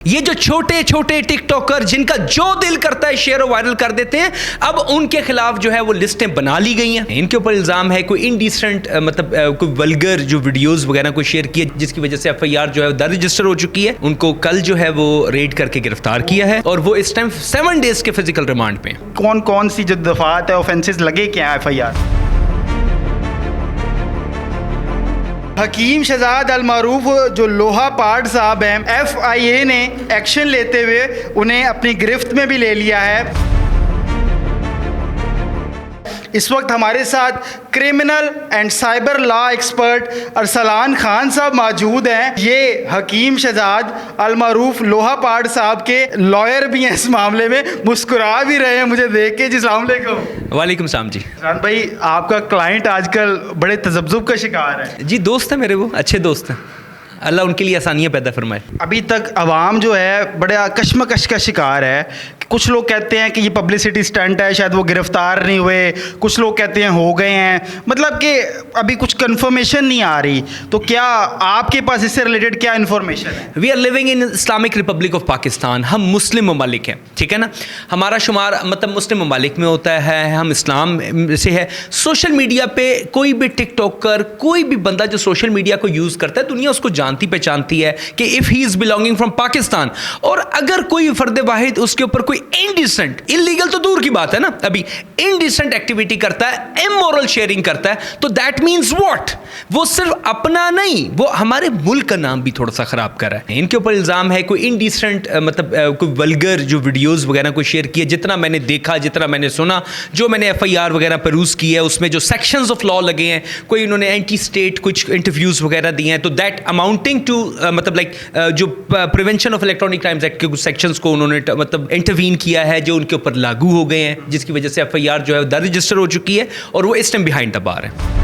یہ جو چھوٹے چھوٹے ٹک ٹاکر جن کا جو دل کرتا ہے شیئر و وائرل کر دیتے ہیں، اب ان کے خلاف جو ہے وہ لسٹیں بنا لی گئی ہیں۔ ان کے اوپر الزام ہے کوئی انڈیسنٹ مطلب کوئی ولگر جو ویڈیوز وغیرہ کوئی شیئر کیے، جس کی وجہ سے ایف آئی آر جو ہے درج رجسٹر ہو چکی ہے۔ ان کو کل جو ہے وہ ریڈ کر کے گرفتار کیا ہے اور وہ اس ٹائم 7 ڈیز کے فزیکل ریمانڈ پہ ہیں۔ کون کون سی جو دفعات ہے اوفینسز لگے کیا ہیں ایف آئی آر؟ حکیم شہزاد المعروف جو لوہا پاٹ صاحب ہیں، ایف آئی اے نے ایکشن لیتے ہوئے انہیں اپنی گرفت میں بھی لے لیا ہے۔ اس وقت ہمارے ساتھ criminal and cyber law expert Arsalan Khan Sahab موجود ہیں۔ یہ حکیم شہزاد المعروف لوہا پاٹ صاحب کے لائر بھی ہیں، اس معاملے میں مسکرا بھی رہے ہیں مجھے دیکھ کے۔ جی السلام علیکم۔ وعلیکم السلام جی۔ ران بھائی، آپ کا کلائنٹ آج کل بڑے تذبذب کا شکار ہے۔ جی دوست ہیں میرے، وہ اچھے دوست ہیں، اللہ ان کے لیے آسانیاں پیدا فرمائے۔ ابھی تک عوام جو ہے بڑا کشمکش کا شکار ہے۔ کچھ لوگ کہتے ہیں کہ یہ پبلسٹی سٹنٹ ہے، شاید وہ گرفتار نہیں ہوئے، کچھ لوگ کہتے ہیں ہو گئے ہیں، مطلب کہ ابھی کچھ کنفرمیشن نہیں آ رہی۔ تو کیا آپ کے پاس اس سے ریلیٹڈ کیا انفارمیشن ہے؟ We are living in Islamic republic of Pakistan, ہم مسلم ممالک ہیں، ٹھیک ہے نا۔ ہمارا شمار مطلب مسلم ممالک میں ہوتا ہے، ہم اسلام سے ہے۔ سوشل میڈیا پہ کوئی بھی ٹک ٹاکر، کوئی بھی بندہ جو سوشل میڈیا کو یوز کرتا ہے، دنیا اس کو جانتی پہچانتی ہے کہ if he is belonging from Pakistan, اور اگر کوئی فرد واحد اس کے اوپر کوئی انڈیسنٹ، انلیگل تو دور کی بات ہے نا، ابھی انڈیسنٹ ایکٹیویٹی کرتا ہے، امورل شیئرنگ کرتا ہے، تو دیٹ مینز واٹ؟ وہ صرف اپنا نہیں، وہ ہمارے ملک کا نام بھی تھوڑا سا خراب کر رہا ہے۔ ان کے اوپر الزام ہے کوئی انڈیسنٹ مطلب کوئی ولگر جو ویڈیوز وغیرہ کوئی شیئر کیے۔ جتنا میں نے دیکھا، جتنا میں نے سنا، جو میں نے ایف آئی آر وغیرہ پروز کی ہے، اس میں جو سیکشنز آف لا لگے ہیں، کوئی انہوں نے اینٹی اسٹیٹ کچھ انٹرویوز وغیرہ دیے ہیں، تو دیٹ اماؤنٹنگ ٹو مطلب لائک جو prevention of electronic crimes act کے کچھ سیکشنز کو انہوں نے مطلب انٹروین کیا ہے، جو ان کے اوپر لاگو ہو گئے ہیں، جس کی وجہ سے ایف آئی آر جو ہے درج رجسٹر ہو چکی ہے اور وہ اس ٹائم بیہائنڈ دا بار ہے۔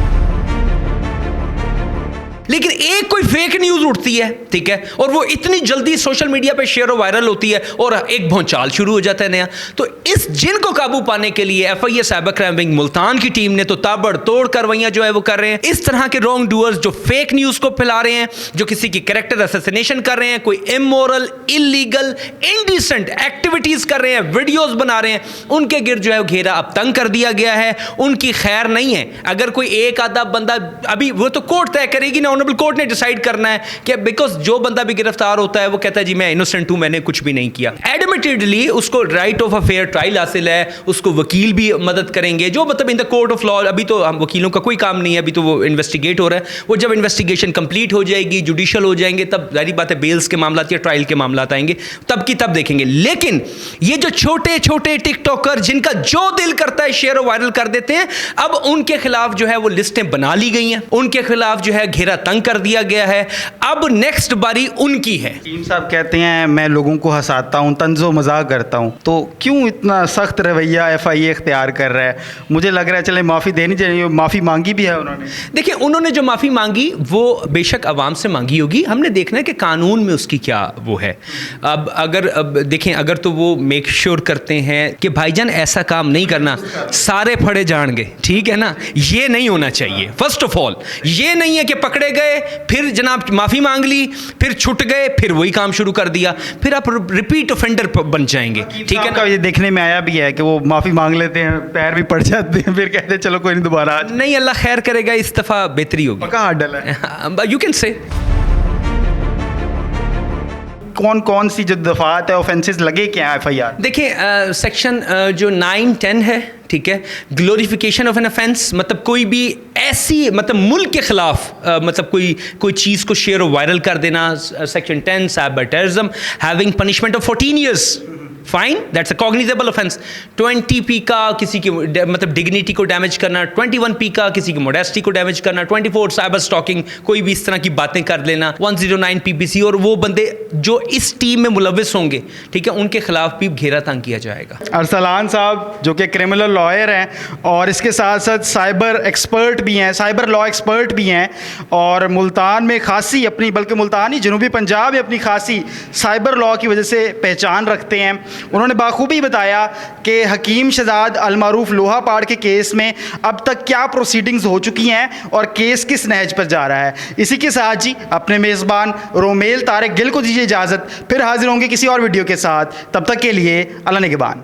لیکن ایک کوئی فیک نیوز اٹھتی ہے، ٹھیک ہے، اور وہ اتنی جلدی سوشل میڈیا پہ شیئر و وائرل ہوتی ہے اور ایک بھونچال شروع ہو جاتا ہے نیا۔ تو اس جن کو قابو پانے کے لیے F I A cyber crime wing Multan کی ٹیم نے تو تابڑ توڑ کاروائیاں جو ہے وہ کر رہے ہیں۔ اس طرح کے رانگ ڈوئرز جو فیک نیوز کو پھیلا رہے ہیں، جو کسی کی کریکٹر اسیسینیشن کر رہے ہیں، کوئی امورل، انلیگل، انڈیسنٹ ایکٹیویٹیز کر رہے ہیں، ویڈیوز بنا رہے ہیں، ان کے گرد جو ہے گھیرا اب تنگ کر دیا گیا ہے۔ ان کی خیر نہیں ہے۔ اگر کوئی ایک آدھا بندہ، ابھی وہ تو کورٹ طے کرے گی نا، آنریبل کورٹ نے ڈیسائیڈ کرنا ہے کہ بیکاز جو بندہ بھی گرفتار ہوتا ہے وہ کہتا ہے جی میں انوسنٹ ہوں، میں نے کچھ بھی نہیں کیا۔ ایڈمیٹڈلی اس کو right of a fair trial حاصل ہے، اس کو وکیل بھی مدد کریں گے، جو مطلب ان دا کورٹ آف لا۔ ابھی تو ہم وکیلوں کا کوئی کام نہیں ہے، ابھی تو وہ انویسٹیگیٹ ہو رہا ہے۔ وہ جب انویسٹیگیشن کمپلیٹ ہو جائے گی، جوڈیشل ہو جائیں گے، تب ظاہری بات ہے بیلز کے معاملات یا ٹرائل کے معاملات آئیں گے، تب کی تب دیکھیں گے۔ لیکن یہ جو چھوٹے چھوٹے ٹک ٹاکر جن کا جو دل کرتا ہے شیئر و وائرل کر دیتے ہیں، اب ان کے خلاف جو ہے وہ لسٹیں بنا لی گئی ہیں، ان کے خلاف جو ہے گھیرا تنگ کر دیا گیا ہے۔ اب نیکسٹ باری ان کی ہے۔ حکیم صاحب کہتے ہیں میں لوگوں کو ہنساتا ہوں، طنز و مزاح کرتا ہوں، تو کیوں اتنا سخت رویہ ایف آئی اے اختیار کر رہا ہے؟ مجھے لگ رہا ہے چلے معافی دینی چاہیے، معافی مانگی بھی ہے انہوں نے۔ دیکھیں انہوں نے جو معافی مانگی وہ بے شک عوام سے مانگی ہوگی، ہم نے دیکھنا ہے کہ قانون میں اس کی کیا وہ ہے۔ اب اگر دیکھیں، اگر تو وہ میک شور کرتے ہیں کہ بھائی جان ایسا کام نہیں کرنا، سارے پھڑے جان گے، ٹھیک ہے نا، یہ نہیں ہونا چاہیے۔ فرسٹ آف آل یہ نہیں ہے کہ پکڑے گئے پھر جناب معافی مانگ لی، پھر چھٹ گئے، پھر وہی کام شروع کر دیا، پھر آپ ریپیٹ اوفینڈر بن جائیں گے، ٹھیک ہے نا۔ یہ دیکھنے میں آیا بھی ہے کہ وہ معافی مانگ لیتے ہیں، پیر بھی پڑ جاتے ہیں، پھر کہتے ہیں چلو کوئی نہیں دوبارہ نہیں، اللہ خیر کرے گا، اس دفعہ بہتری ہوگی۔ پکا ہاتھ ڈالا ہے۔ یو کین سے کون کون سی جو دفعات ہے اوفینسز لگے کیا ہیں ایف آئی آر؟ دیکھیں سیکشن جو 9-10 ہے، ٹھیک ہے، گلوریفیکیشن آف این offense، مطلب کوئی بھی ایسی مطلب ملک کے خلاف مطلب کوئی چیز کو شیئر و وائرل کر دینا۔ Section 10 cyber terrorism having punishment of 14 years، fine, that's a cognizable offense۔ 20 P کا کسی کی مطلب ڈگنیٹی کو ڈیمیج کرنا، 21 پی کا کسی کی موڈیسٹی کو ڈیمیج کرنا، 24 سائبر اسٹاکنگ، کوئی بھی اس طرح کی باتیں کر لینا، 109 پی پی سی، اور وہ بندے جو اس ٹیم میں ملوث ہوں گے، ٹھیک ہے، ان کے خلاف بھی گھیرا تنگ کیا جائے گا۔ ارسلان صاحب جو کہ کرمنل لائر ہیں اور اس کے ساتھ ساتھ سائبر ایکسپرٹ بھی ہیں، سائبر لا ایکسپرٹ بھی ہیں، اور ملتان میں خاصی اپنی، بلکہ ملتان ہی جنوبی پنجاب میں اپنی خاصی سائبر لا کی وجہ سے پہچان رکھتے ہیں۔ انہوں نے باخوبی بتایا کہ حکیم شہزاد المعروف لوہا پاڑ کے کیس میں اب تک کیا پروسیڈنگز ہو چکی ہیں اور کیس کس نہج پر جا رہا ہے. اسی کے ساتھ جی اپنے میزبان رومیل طارق گل کو دیجیے اجازت, پھر حاضر ہوں گے کسی اور ویڈیو کے ساتھ. تب تک کے لیے اللہ نگہبان.